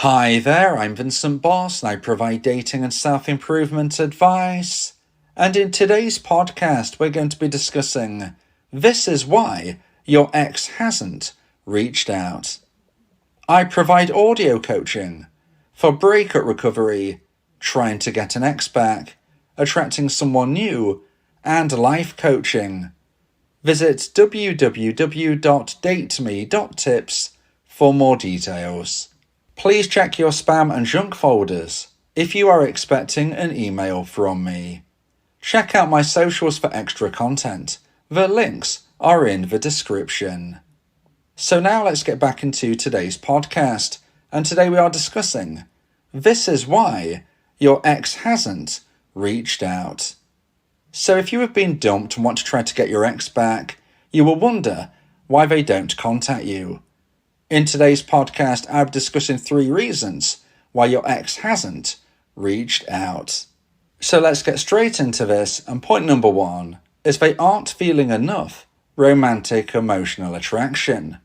Hi there, I'm Vincent Boss and I provide dating and self-improvement advice. And in today's podcast, we're going to be discussing this is why your ex hasn't reached out. I provide audio coaching for breakup recovery, trying to get an ex back, attracting someone new, and life coaching. Visit www.dateme.tips for more details. Please check your spam and junk folders if you are expecting an email from me. Check out my socials for extra content. The links are in the description. So now let's get back into today's podcast. And today we are discussing this is why your ex hasn't reached out. So if you have been dumped and want to try to get your ex back, you will wonder why they don't contact you. In today's podcast, I'm discussing 3 reasons why your ex hasn't reached out. So let's get straight into this, and point number 1 is they aren't feeling enough romantic emotional attraction.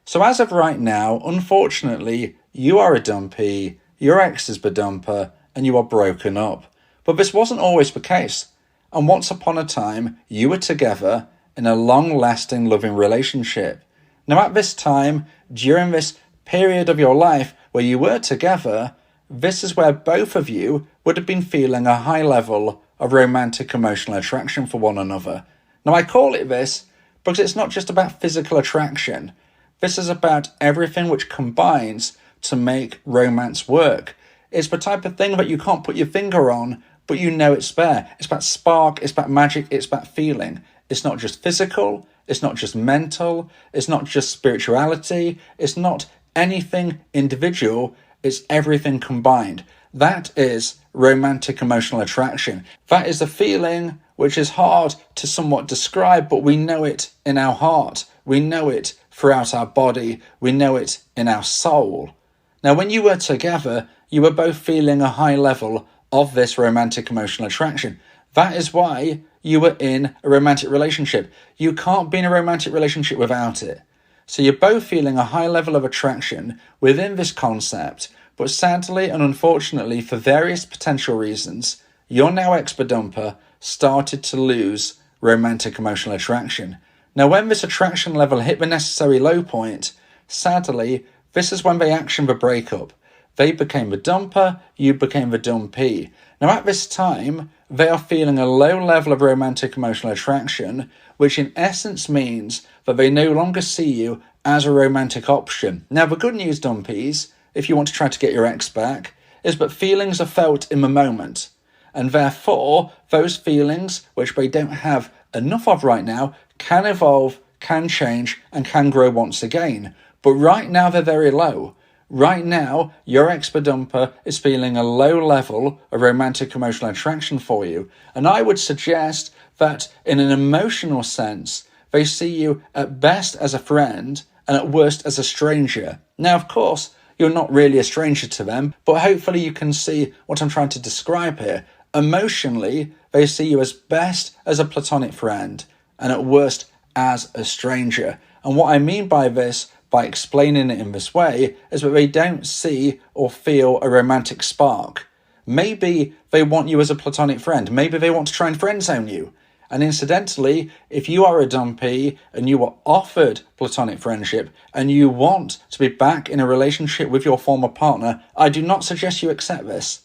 So as of right now, unfortunately, you are a dumpee, your ex is the dumper, and you are broken up. But this wasn't always the case, and once upon a time, you were together in a long-lasting loving relationship. Now at this time, during this period of your life where you were together, this is where both of you would have been feeling a high level of romantic emotional attraction for one another. Now I call it this because it's not just about physical attraction. This is about everything which combines to make romance work. It's the type of thing that you can't put your finger on, but you know it's there. It's about spark, it's about magic, it's about feeling. It's not just physical, it's not just mental, it's not just spirituality, it's not anything individual, it's everything combined. That is romantic emotional attraction. That is a feeling which is hard to somewhat describe, but we know it in our heart. We know it throughout our body. We know it in our soul. Now, when you were together, you were both feeling a high level of this romantic emotional attraction. That is why you were in a romantic relationship. You can't be in a romantic relationship without it. So you're both feeling a high level of attraction within this concept, but sadly and unfortunately, for various potential reasons, your now ex-dumper started to lose romantic emotional attraction. Now, when this attraction level hit the necessary low point, sadly, this is when they actioned the breakup. They became the dumper, you became the dumpee. Now at this time, they are feeling a low level of romantic emotional attraction, which in essence means that they no longer see you as a romantic option. Now the good news, dumpees, if you want to try to get your ex back, is that feelings are felt in the moment. And therefore, those feelings, which they don't have enough of right now, can evolve, can change, and can grow once again. But right now they're very low. Right now, your ex-dumper is feeling a low level of romantic emotional attraction for you. And I would suggest that in an emotional sense, they see you at best as a friend and at worst as a stranger. Now, of course, you're not really a stranger to them, but hopefully you can see what I'm trying to describe here. Emotionally, they see you as best as a platonic friend and at worst as a stranger. And what I mean by this, by explaining it in this way, is that they don't see or feel a romantic spark. Maybe they want you as a platonic friend. Maybe they want to try and friend zone you. And incidentally, if you are a dumpee and you were offered platonic friendship and you want to be back in a relationship with your former partner, I do not suggest you accept this.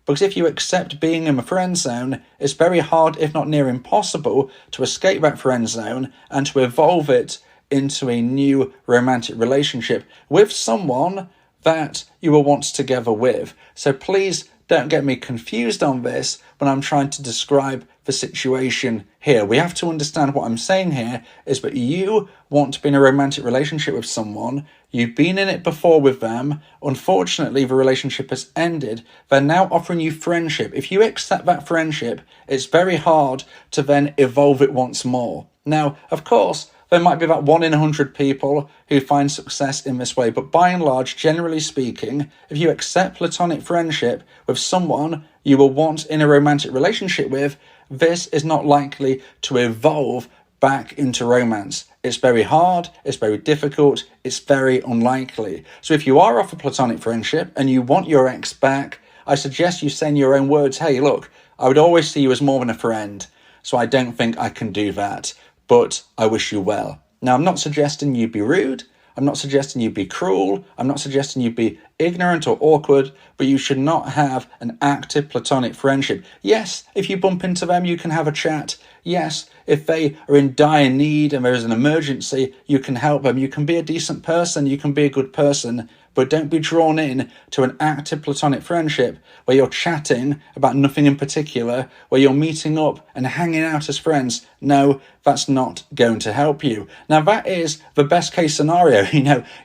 Because if you accept being in the friend zone, it's very hard, if not near impossible, to escape that friend zone and to evolve it into a new romantic relationship with someone that you were once together with. So please don't get me confused on this when I'm trying to describe the situation here. We have to understand what I'm saying here is that you want to be in a romantic relationship with someone. You've been in it before with them. Unfortunately, the relationship has ended. They're now offering you friendship. If you accept that friendship, it's very hard to then evolve it once more. Now, of course, there might be about 1 in 100 people who find success in this way, but by and large, generally speaking, if you accept platonic friendship with someone you were once in a romantic relationship with, this is not likely to evolve back into romance. It's very hard, it's very difficult, it's very unlikely. So if you are off a platonic friendship and you want your ex back, I suggest you say in your own words, hey, look, I would always see you as more than a friend, so I don't think I can do that, but I wish you well. Now, I'm not suggesting you be rude, I'm not suggesting you be cruel, I'm not suggesting you be ignorant or awkward, but you should not have an active platonic friendship. Yes, if you bump into them, you can have a chat. Yes, if they are in dire need and there is an emergency, you can help them. You can be a decent person, you can be a good person, but don't be drawn in to an active platonic friendship where you're chatting about nothing in particular, where you're meeting up and hanging out as friends. No, that's not going to help you. Now, that is the best case scenario,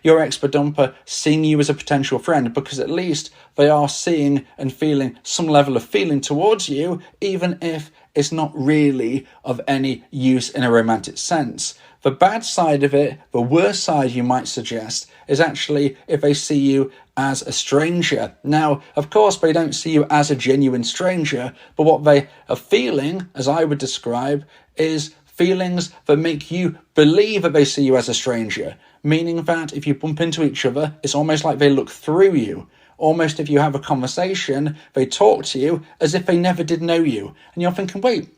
your ex-dumper seeing you as a potential friend, because at least they are seeing and feeling some level of feeling towards you, even if it's not really of any use in a romantic sense. The bad side of it, the worst side you might suggest, is actually if they see you as a stranger. Now, of course, they don't see you as a genuine stranger, but what they are feeling, as I would describe, is feelings that make you believe that they see you as a stranger, meaning that if you bump into each other, it's almost like they look through you. Almost if you have a conversation, they talk to you as if they never did know you. And you're thinking, wait,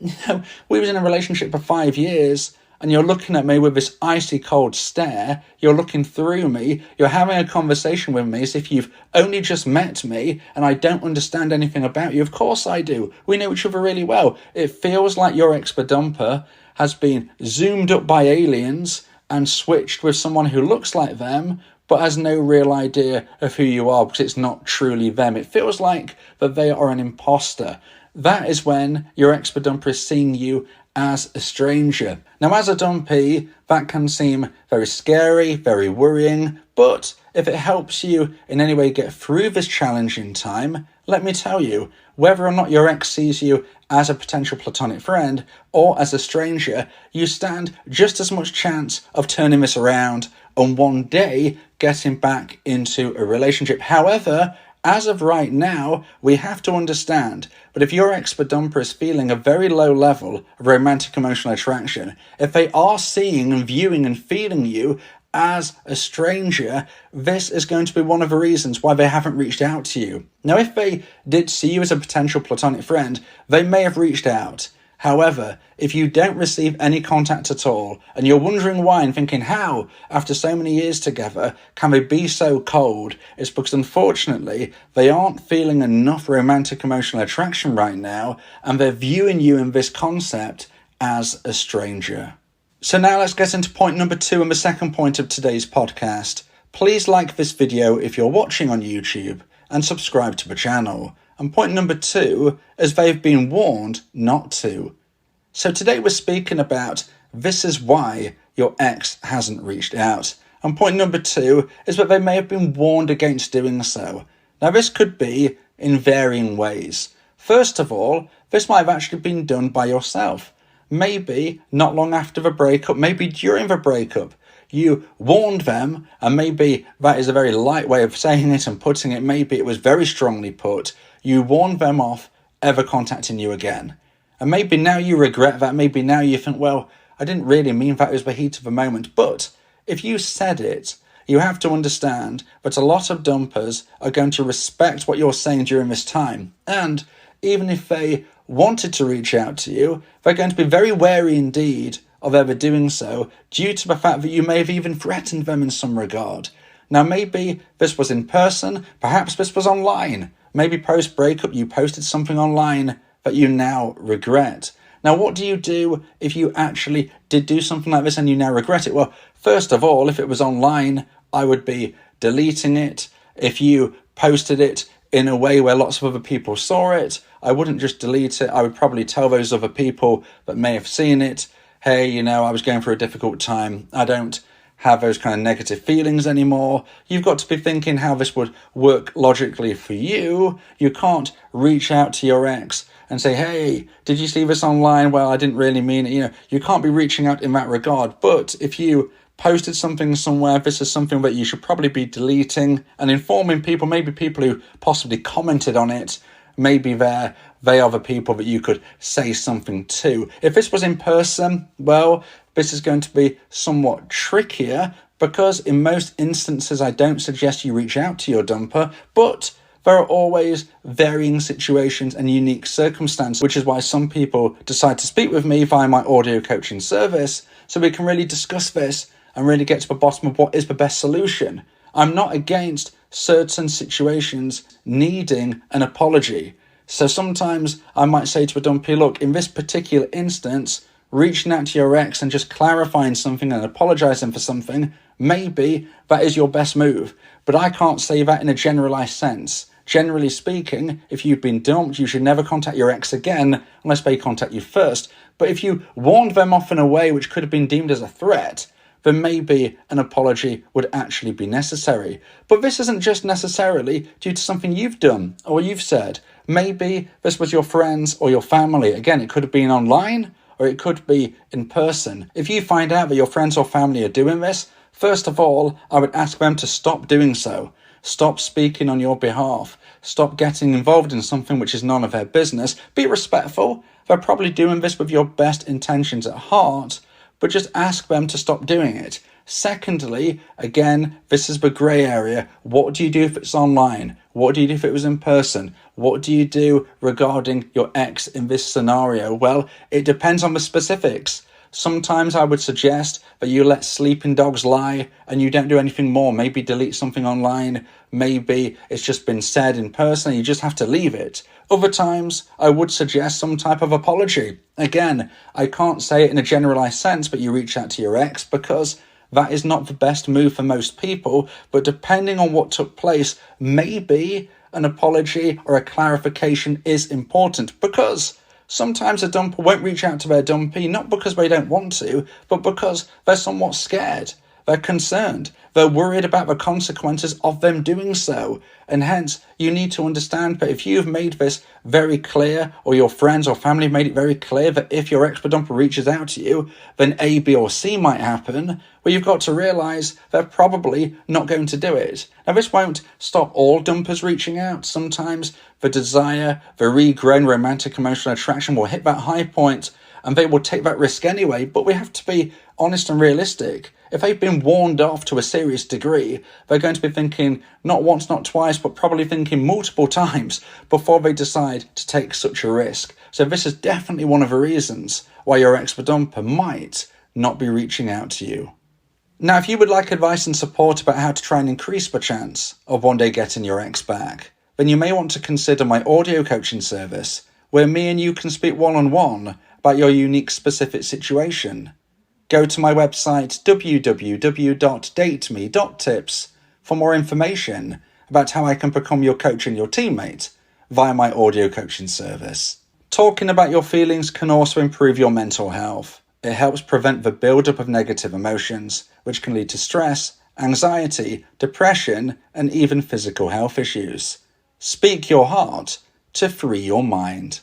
we was in a relationship for 5 years, and you're looking at me with this icy cold stare, you're looking through me, you're having a conversation with me as if you've only just met me and I don't understand anything about you. Of course I do. We know each other really well. It feels like your ex-dumper has been zoomed up by aliens and switched with someone who looks like them, but has no real idea of who you are because it's not truly them. It feels like that they are an imposter. That is when your ex-dumper is seeing you as a stranger. Now, as a dumpee, that can seem very scary, very worrying, but if it helps you in any way get through this challenging time, let me tell you, whether or not your ex sees you as a potential platonic friend or as a stranger, you stand just as much chance of turning this around and one day getting back into a relationship. However, as of right now, we have to understand that if your ex-dumper is feeling a very low level of romantic emotional attraction, if they are seeing and viewing and feeling you as a stranger, this is going to be one of the reasons why they haven't reached out to you. Now, if they did see you as a potential platonic friend, they may have reached out. However, if you don't receive any contact at all, and you're wondering why and thinking how, after so many years together, can they be so cold, it's because unfortunately they aren't feeling enough romantic emotional attraction right now, and they're viewing you in this concept as a stranger. So now let's get into point number 2 and the second point of today's podcast. Please like this video if you're watching on YouTube, and subscribe to the channel. And point number 2 is they've been warned not to. So today we're speaking about this is why your ex hasn't reached out. And point number 2 is that they may have been warned against doing so. Now this could be in varying ways. First of all, this might have actually been done by yourself. Maybe not long after the breakup, maybe during the breakup. You warned them, and maybe that is a very light way of saying it and putting it. Maybe it was very strongly put. You warned them off ever contacting you again. And maybe now you regret that. Maybe now you think, well, I didn't really mean that. It was the heat of the moment. But if you said it, you have to understand that a lot of dumpers are going to respect what you're saying during this time. And even if they wanted to reach out to you, they're going to be very wary indeed of ever doing so, due to the fact that you may have even threatened them in some regard. Now, maybe this was in person, perhaps this was online. Maybe post-breakup you posted something online that you now regret. Now, what do you do if you actually did do something like this and you now regret it? Well, first of all, if it was online, I would be deleting it. If you posted it in a way where lots of other people saw it, I wouldn't just delete it. I would probably tell those other people that may have seen it, hey, I was going through a difficult time. I don't have those kind of negative feelings anymore. You've got to be thinking how this would work logically for you. You can't reach out to your ex and say, hey, did you see this online? Well, I didn't really mean it. You can't be reaching out in that regard. But if you posted something somewhere, this is something that you should probably be deleting and informing people, maybe people who possibly commented on it, maybe they are the people that you could say something to. If this was in person, well, this is going to be somewhat trickier because in most instances I don't suggest you reach out to your dumper, but there are always varying situations and unique circumstances, which is why some people decide to speak with me via my audio coaching service, so we can really discuss this and really get to the bottom of what is the best solution. I'm not against certain situations needing an apology. So sometimes I might say to a dumpee, look, in this particular instance, reaching out to your ex and just clarifying something and apologising for something, maybe that is your best move. But I can't say that in a generalised sense. Generally speaking, if you've been dumped, you should never contact your ex again unless they contact you first. But if you warned them off in a way which could have been deemed as a threat, then maybe an apology would actually be necessary. But this isn't just necessarily due to something you've done or you've said. Maybe this was your friends or your family. Again, it could have been online or it could be in person. If you find out that your friends or family are doing this, first of all, I would ask them to stop doing so. Stop speaking on your behalf. Stop getting involved in something which is none of their business. Be respectful. They're probably doing this with your best intentions at heart, but just ask them to stop doing it. Secondly, again, this is the grey area. What do you do if it's online? What do you do if it was in person? What do you do regarding your ex in this scenario? Well, it depends on the specifics. Sometimes I would suggest that you let sleeping dogs lie and you don't do anything more. Maybe delete something online. Maybe it's just been said in person and you just have to leave it. Other times, I would suggest some type of apology. Again, I can't say it in a generalised sense, but you reach out to your ex because that is not the best move for most people. But depending on what took place, maybe an apology or a clarification is important because sometimes a dumper won't reach out to their dumpee, not because they don't want to, but because they're somewhat scared. They're concerned. They're worried about the consequences of them doing so. And hence, you need to understand that if you've made this very clear, or your friends or family made it very clear that if your ex-dumper reaches out to you, then A, B, or C might happen, well, you've got to realise they're probably not going to do it. Now, this won't stop all dumpers reaching out. Sometimes the desire, the regrown romantic emotional attraction will hit that high point, and they will take that risk anyway, but we have to be honest and realistic. If they've been warned off to a serious degree, they're going to be thinking not once, not twice, but probably thinking multiple times before they decide to take such a risk. So this is definitely one of the reasons why your ex-dumper might not be reaching out to you. Now, if you would like advice and support about how to try and increase the chance of one day getting your ex back, then you may want to consider my audio coaching service, where me and you can speak one-on-one about your unique specific situation. Go to my website www.dateme.tips for more information about how I can become your coach and your teammate via my audio coaching service. Talking about your feelings can also improve your mental health. It helps prevent the build-up of negative emotions, which can lead to stress, anxiety, depression, and even physical health issues. Speak your heart to free your mind.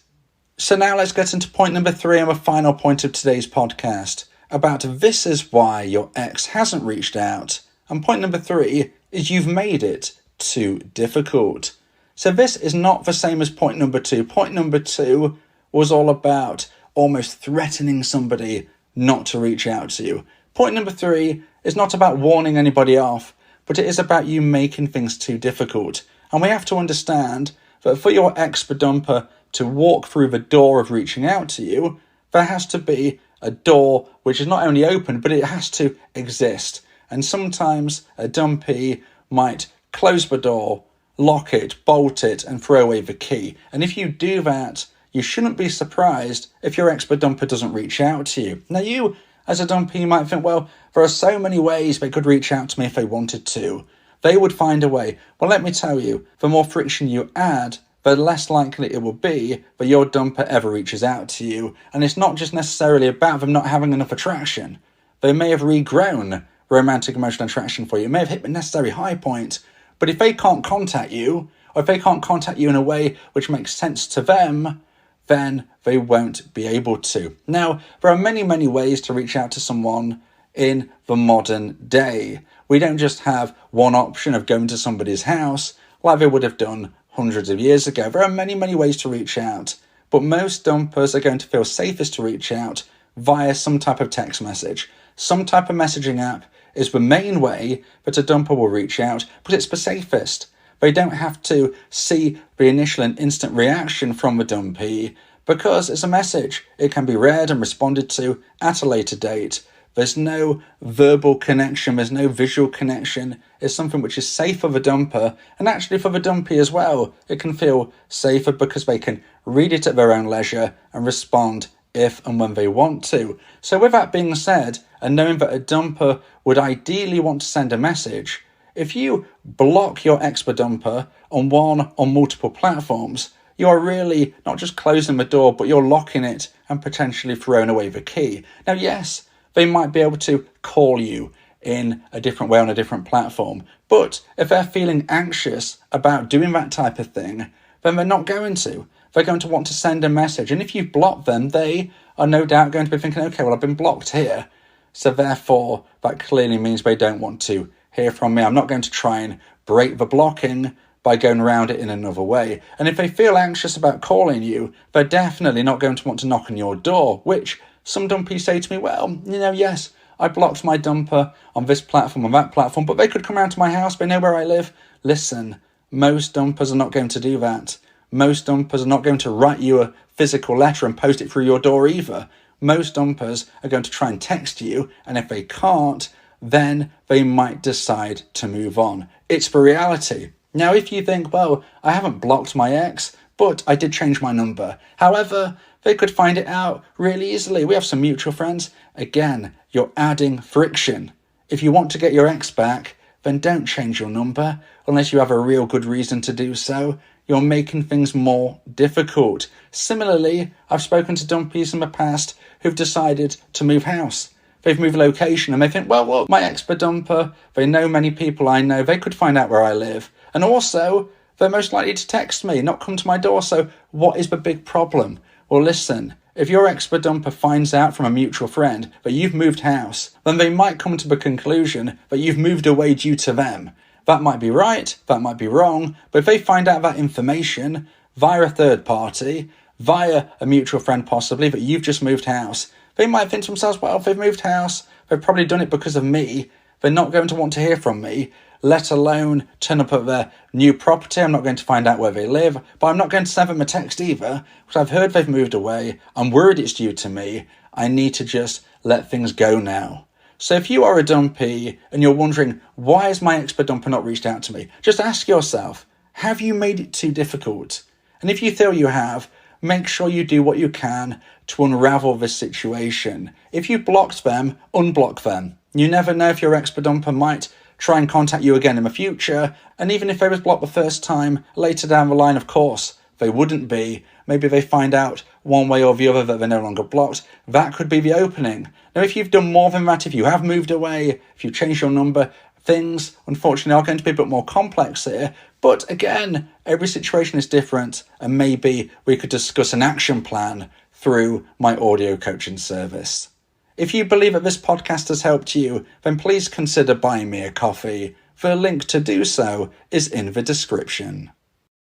So now let's get into point number 3 and the final point of today's podcast, about this is why your ex hasn't reached out. And point number 3 is you've made it too difficult. So this is not the same as point number 2. Point number 2 was all about almost threatening somebody not to reach out to you. Point number 3 is not about warning anybody off, but it is about you making things too difficult. And we have to understand that for your ex-dumper to walk through the door of reaching out to you, there has to be a door which is not only open, but it has to exist. And sometimes a dumpee might close the door, lock it, bolt it, and throw away the key. And if you do that, you shouldn't be surprised if your ex-dumper doesn't reach out to you. Now, you, as a dumpee, might think, well, there are so many ways they could reach out to me if they wanted to. They would find a way. Well, let me tell you, the more friction you add, the less likely it will be that your dumper ever reaches out to you. And it's not just necessarily about them not having enough attraction. They may have regrown romantic emotional attraction for you. It may have hit the necessary high point. But if they can't contact you, or if they can't contact you in a way which makes sense to them, then they won't be able to. Now, there are many, many ways to reach out to someone in the modern day. We don't just have one option of going to somebody's house like they would have done hundreds of years ago. There are many, many ways to reach out, but most dumpers are going to feel safest to reach out via some type of text message. Some type of messaging app is the main way that a dumper will reach out, but it's the safest. They don't have to see the initial and instant reaction from the dumpee because it's a message. It can be read and responded to at a later date. There's no verbal connection, there's no visual connection. It's something which is safe for the dumper, and actually for the dumpee as well. It can feel safer because they can read it at their own leisure and respond if and when they want to. So with that being said, and knowing that a dumper would ideally want to send a message, if you block your expert dumper on one or multiple platforms, you're really not just closing the door, but you're locking it and potentially throwing away the key. Now, yes, they might be able to call you in a different way on a different platform, but if they're feeling anxious about doing that type of thing, then they're not going to. They're going to want to send a message. And if you've blocked them, they are no doubt going to be thinking, okay, well, I've been blocked here. So therefore, that clearly means they don't want to hear from me. I'm not going to try and break the blocking by going around it in another way. And if they feel anxious about calling you, they're definitely not going to want to knock on your door, which some dumpees say to me, well, yes, I blocked my dumper on this platform, on that platform, but they could come around to my house, they know where I live. Listen, most dumpers are not going to do that. Most dumpers are not going to write you a physical letter and post it through your door either. Most dumpers are going to try and text you, and if they can't, then they might decide to move on. It's the reality. Now, if you think, well, I haven't blocked my ex, but I did change my number. However, they could find it out really easily. We have some mutual friends. Again, you're adding friction. If you want to get your ex back, then don't change your number unless you have a real good reason to do so. You're making things more difficult. Similarly, I've spoken to dumpees in the past who've decided to move house. They've moved location and they think, well, my expert dumper, they know many people I know, they could find out where I live. And also, they're most likely to text me, not come to my door. So what is the big problem? Well, listen, if your expert dumper finds out from a mutual friend that you've moved house, then they might come to the conclusion that you've moved away due to them. That might be right, that might be wrong, but if they find out that information via a third party, via a mutual friend possibly, that you've just moved house, they might think to themselves, well, if they've moved house, they've probably done it because of me. They're not going to want to hear from me, let alone turn up at their new property. I'm not going to find out where they live, but I'm not going to send them a text either, because I've heard they've moved away. I'm worried it's due to me. I need to just let things go now. So if you are a dumpee and you're wondering, why has my expert dumper not reached out to me? Just ask yourself, have you made it too difficult? And if you feel you have, make sure you do what you can to unravel this situation. If you blocked them, unblock them. You never know if your expert dumper might try and contact you again in the future. And even if they was blocked the first time, later down the line, of course, they wouldn't be. Maybe they find out one way or the other that they're no longer blocked. That could be the opening. Now, if you've done more than that, if you have moved away, if you've changed your number, things, unfortunately, are going to be a bit more complex here. But again, every situation is different, and maybe we could discuss an action plan through my audio coaching service. If you believe that this podcast has helped you, then please consider buying me a coffee. The link to do so is in the description.